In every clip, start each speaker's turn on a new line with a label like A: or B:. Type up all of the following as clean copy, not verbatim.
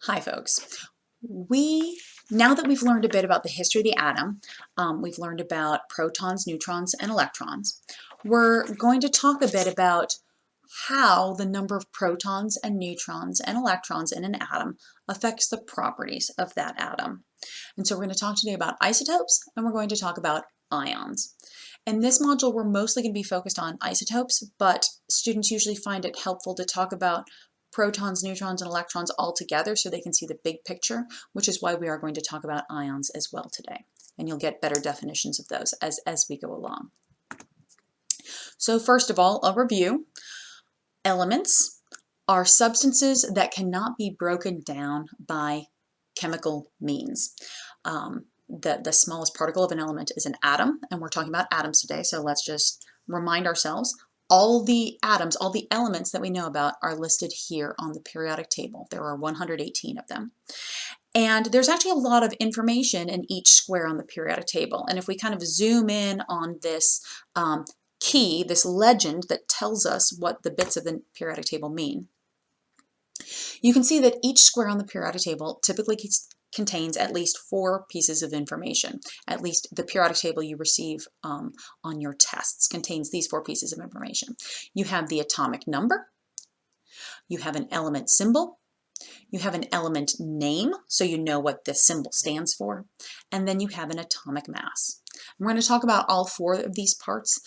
A: Hi folks. Now that we've learned a bit about the history of the atom, we've learned about protons, neutrons, and electrons, we're going to talk a bit about how the number of protons and neutrons and electrons in an atom affects the properties of that atom. And so we're going to talk today about isotopes, and we're going to talk about ions. In this module, we're mostly going to be focused on isotopes, but students usually find it helpful to talk about protons, neutrons, and electrons all together so they can see the big picture, which is why we are going to talk about ions as well today. And you'll get better definitions of those as we go along. So first of all, a review. Elements are substances that cannot be broken down by chemical means. The smallest particle of an element is an atom, and we're talking about atoms today, so let's just remind ourselves all the atoms, all the elements that we know about are listed here on the periodic table. There are 118 of them. And there's actually a lot of information in each square on the periodic table. And if we kind of zoom in on this key, this legend that tells us what the bits of the periodic table mean, you can see that each square on the periodic table typically contains at least 4 pieces of information. At least the periodic table you receive on your tests contains these 4 pieces of information. You have the atomic number, you have an element symbol, you have an element name, so you know what this symbol stands for, and then you have an atomic mass. We're going to talk about all 4 of these parts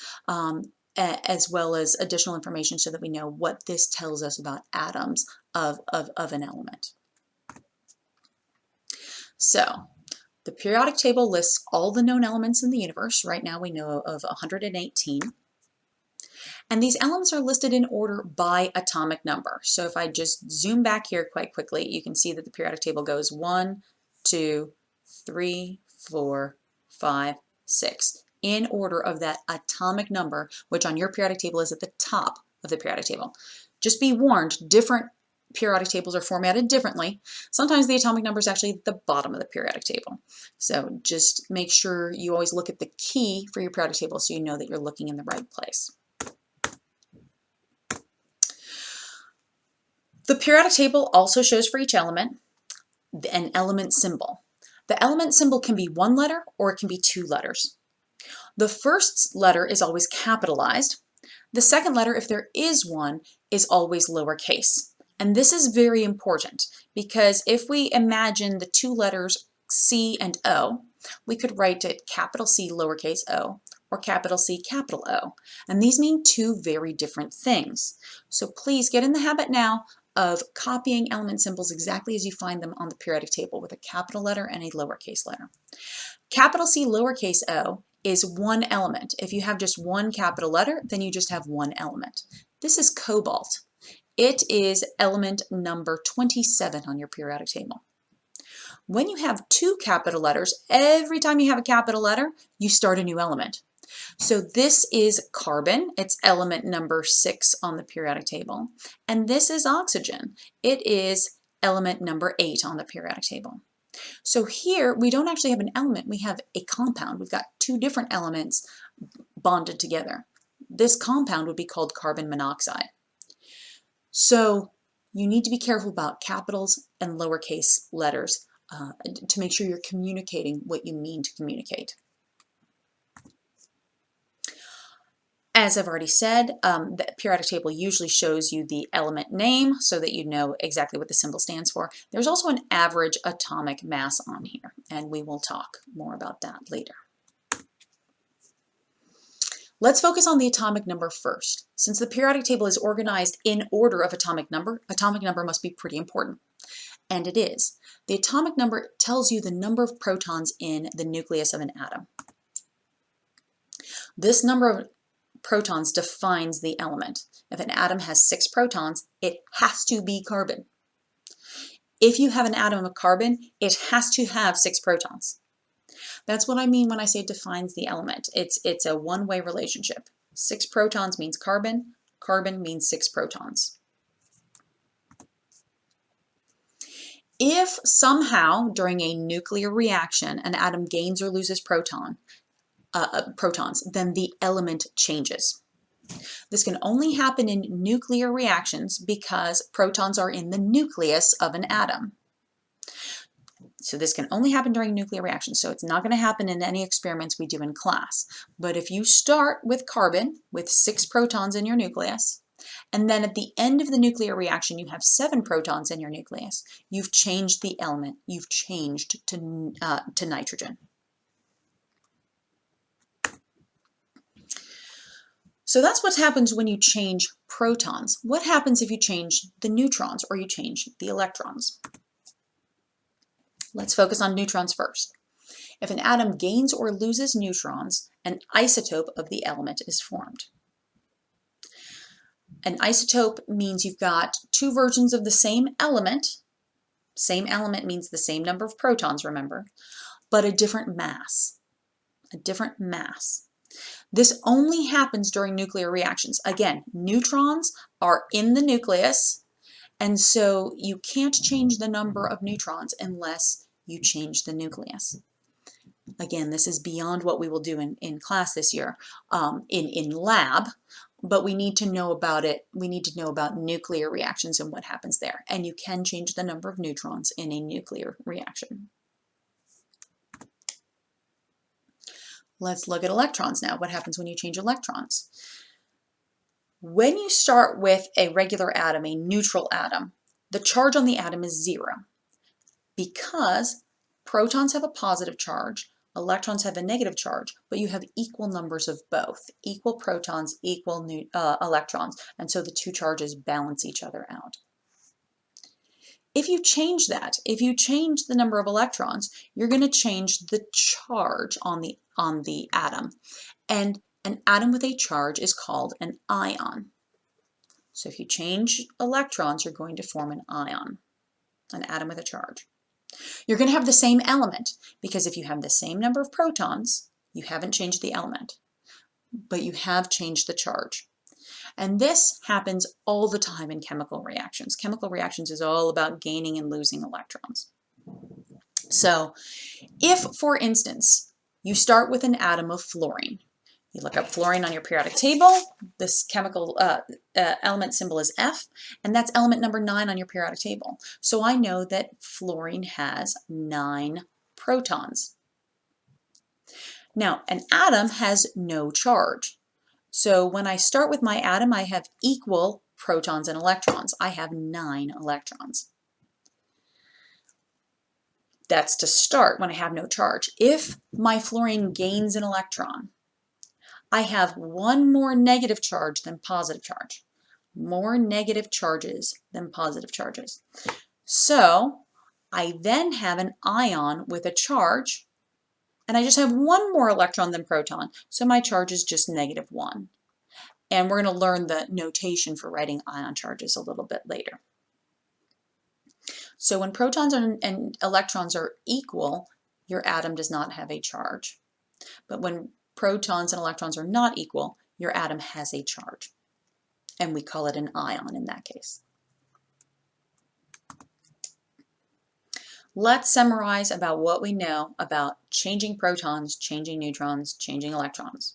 A: as well as additional information so that we know what this tells us about atoms of an element. So the periodic table lists all the known elements in the universe. Right now we know of 118. And these elements are listed in order by atomic number. So if I just zoom back here quite quickly, you can see that the periodic table goes 1, 2, 3, 4, 5, 6, in order of that atomic number, which on your periodic table is at the top of the periodic table. Just be warned, different periodic tables are formatted differently. Sometimes the atomic number is actually at the bottom of the periodic table. So just make sure you always look at the key for your periodic table so you know that you're looking in the right place. The periodic table also shows for each element an element symbol. The element symbol can be 1 letter or it can be 2 letters. The first letter is always capitalized. The second letter, if there is one, is always lowercase. And this is very important because if we imagine the 2 letters C and O, we could write it capital C lowercase o or capital C capital O. And these mean 2 very different things. So please get in the habit now of copying element symbols exactly as you find them on the periodic table with a capital letter and a lowercase letter. Capital C lowercase o is 1 element. If you have just 1 capital letter, then you just have 1 element. This is cobalt. It is element number 27 on your periodic table. When you have 2 capital letters, every time you have a capital letter, you start a new element. So this is carbon. It's element number 6 on the periodic table. And this is oxygen. It is element number 8 on the periodic table. So here we don't actually have an element, we have a compound. We've got 2 different elements bonded together. This compound would be called carbon monoxide. So you need to be careful about capitals and lowercase letters to make sure you're communicating what you mean to communicate. As I've already said, the periodic table usually shows you the element name so that you know exactly what the symbol stands for. There's also an average atomic mass on here, and we will talk more about that later. Let's focus on the atomic number first. Since the periodic table is organized in order of atomic number must be pretty important. And it is. The atomic number tells you the number of protons in the nucleus of an atom. This number of protons defines the element. If an atom has 6 protons, it has to be carbon. If you have an atom of carbon, it has to have 6 protons. That's what I mean when I say it defines the element. It's a one-way relationship. 6 protons means carbon, carbon means 6 protons. If somehow during a nuclear reaction an atom gains or loses protons, then the element changes. This can only happen in nuclear reactions because protons are in the nucleus of an atom. So this can only happen during nuclear reactions. So it's not going to happen in any experiments we do in class. But if you start with carbon with 6 protons in your nucleus, and then at the end of the nuclear reaction you have 7 protons in your nucleus, you've changed the element. You've changed to nitrogen. So that's what happens when you change protons. What happens if you change the neutrons or you change the electrons? Let's focus on neutrons first. If an atom gains or loses neutrons, an isotope of the element is formed. An isotope means you've got 2 versions of the same element. Same element means the same number of protons, remember, but a different mass. A different mass. This only happens during nuclear reactions. Again, neutrons are in the nucleus, and so you can't change the number of neutrons unless you change the nucleus. Again, this is beyond what we will do in class this year, in lab, but we need to know about it. We need to know about nuclear reactions and what happens there. And you can change the number of neutrons in a nuclear reaction. Let's look at electrons now. What happens when you change electrons? When you start with a regular atom, a neutral atom, the charge on the atom is 0 because protons have a positive charge, electrons have a negative charge, but you have equal numbers of both, equal protons, equal electrons, and so the 2 charges balance each other out. If you change that, if you change the number of electrons, you're going to change the charge on the atom. And an atom with a charge is called an ion. So if you change electrons, you're going to form an ion, an atom with a charge. You're going to have the same element because if you have the same number of protons, you haven't changed the element, but you have changed the charge. And this happens all the time in chemical reactions. Chemical reactions is all about gaining and losing electrons. So if, for instance, you start with an atom of fluorine, you look up fluorine on your periodic table, this chemical element symbol is F, and that's element number 9 on your periodic table. So I know that fluorine has 9 protons. Now, an atom has no charge. So when I start with my atom, I have equal protons and electrons. I have 9 electrons. That's to start when I have no charge. If my fluorine gains an electron, I have 1 more negative charge than positive charge. More negative charges than positive charges. So I then have an ion with a charge, and I just have 1 more electron than proton, so my charge is just -1. And we're going to learn the notation for writing ion charges a little bit later. So when protons and electrons are equal, your atom does not have a charge. But when protons and electrons are not equal, your atom has a charge. And we call it an ion in that case. Let's summarize about what we know about changing protons, changing neutrons, changing electrons.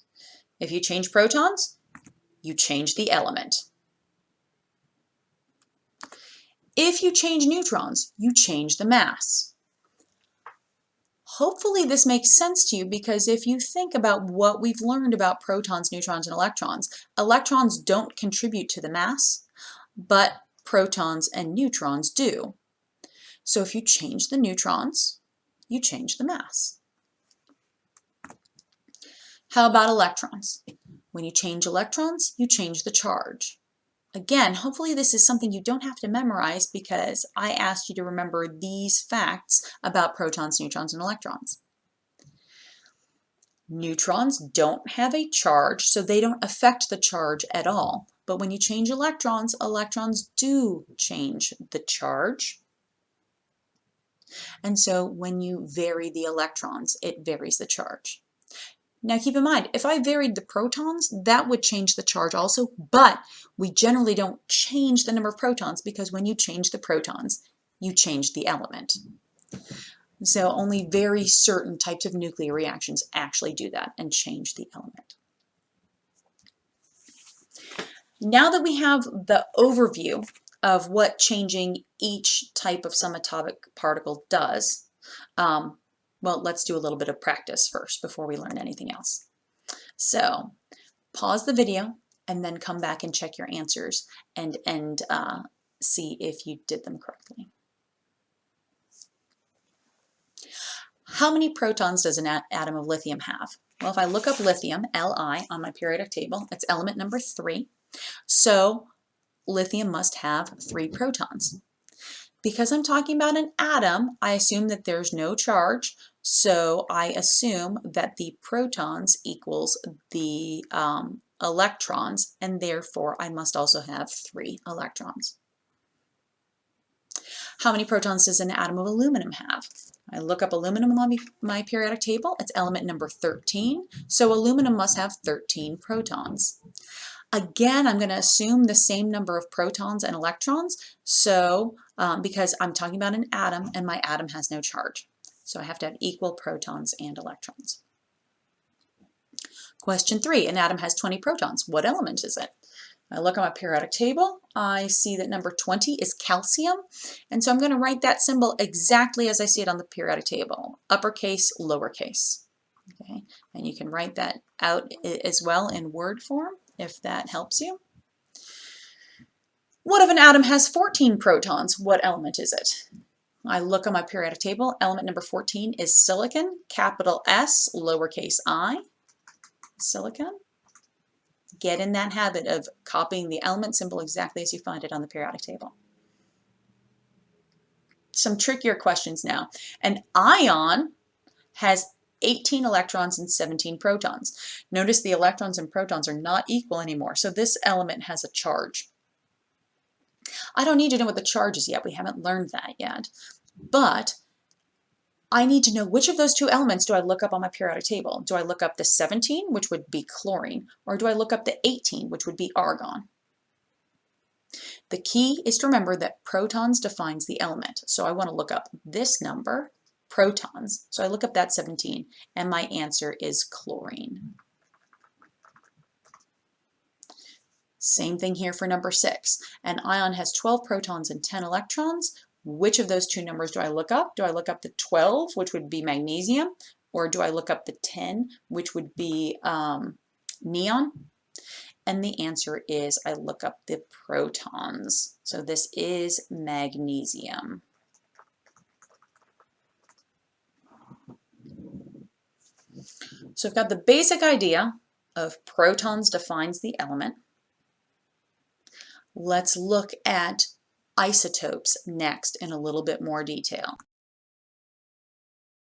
A: If you change protons, you change the element. If you change neutrons, you change the mass. Hopefully this makes sense to you because if you think about what we've learned about protons, neutrons, and electrons don't contribute to the mass, but protons and neutrons do. So if you change the neutrons, you change the mass. How about electrons? When you change electrons, you change the charge. Again, hopefully this is something you don't have to memorize because I asked you to remember these facts about protons, neutrons, and electrons. Neutrons don't have a charge, so they don't affect the charge at all. But when you change electrons, electrons do change the charge. And so when you vary the electrons, it varies the charge. Now keep in mind, if I varied the protons, that would change the charge also, but we generally don't change the number of protons because when you change the protons, you change the element. So only very certain types of nuclear reactions actually do that and change the element. Now that we have the overview of what changing each type of subatomic particle does, Well, let's do a little bit of practice first before we learn anything else. So pause the video and then come back and check your answers and see if you did them correctly. How many protons does an atom of lithium have? Well, if I look up lithium, Li, on my periodic table, it's element number 3. So lithium must have 3 protons. Because I'm talking about an atom, I assume that there's no charge. So I assume that the protons equals the electrons, and therefore I must also have 3 electrons. How many protons does an atom of aluminum have? I look up aluminum on my periodic table. It's element number 13. So aluminum must have 13 protons. Again, I'm going to assume the same number of protons and electrons. So because I'm talking about an atom and my atom has no charge. So I have to have equal protons and electrons. Question 3, an atom has 20 protons. What element is it? I look at my periodic table, I see that number 20 is calcium, and so I'm going to write that symbol exactly as I see it on the periodic table, uppercase, lowercase. Okay, and you can write that out as well in word form if that helps you. What if an atom has 14 protons? What element is it? I look on my periodic table, element number 14 is silicon, capital S, lowercase I, silicon. Get in that habit of copying the element symbol exactly as you find it on the periodic table. Some trickier questions now. An ion has 18 electrons and 17 protons. Notice the electrons and protons are not equal anymore, so this element has a charge. I don't need to know what the charge is yet. We haven't learned that yet. But I need to know which of those 2 elements do I look up on my periodic table. Do I look up the 17, which would be chlorine, or do I look up the 18, which would be argon? The key is to remember that protons defines the element. So I want to look up this number, protons. So I look up that 17, and my answer is chlorine. Same thing here for number 6. An ion has 12 protons and 10 electrons. Which of those 2 numbers do I look up? Do I look up the 12, which would be magnesium, or do I look up the 10, which would be neon? And the answer is I look up the protons. So this is magnesium. So I've got the basic idea of protons defines the element. Let's look at isotopes next in a little bit more detail.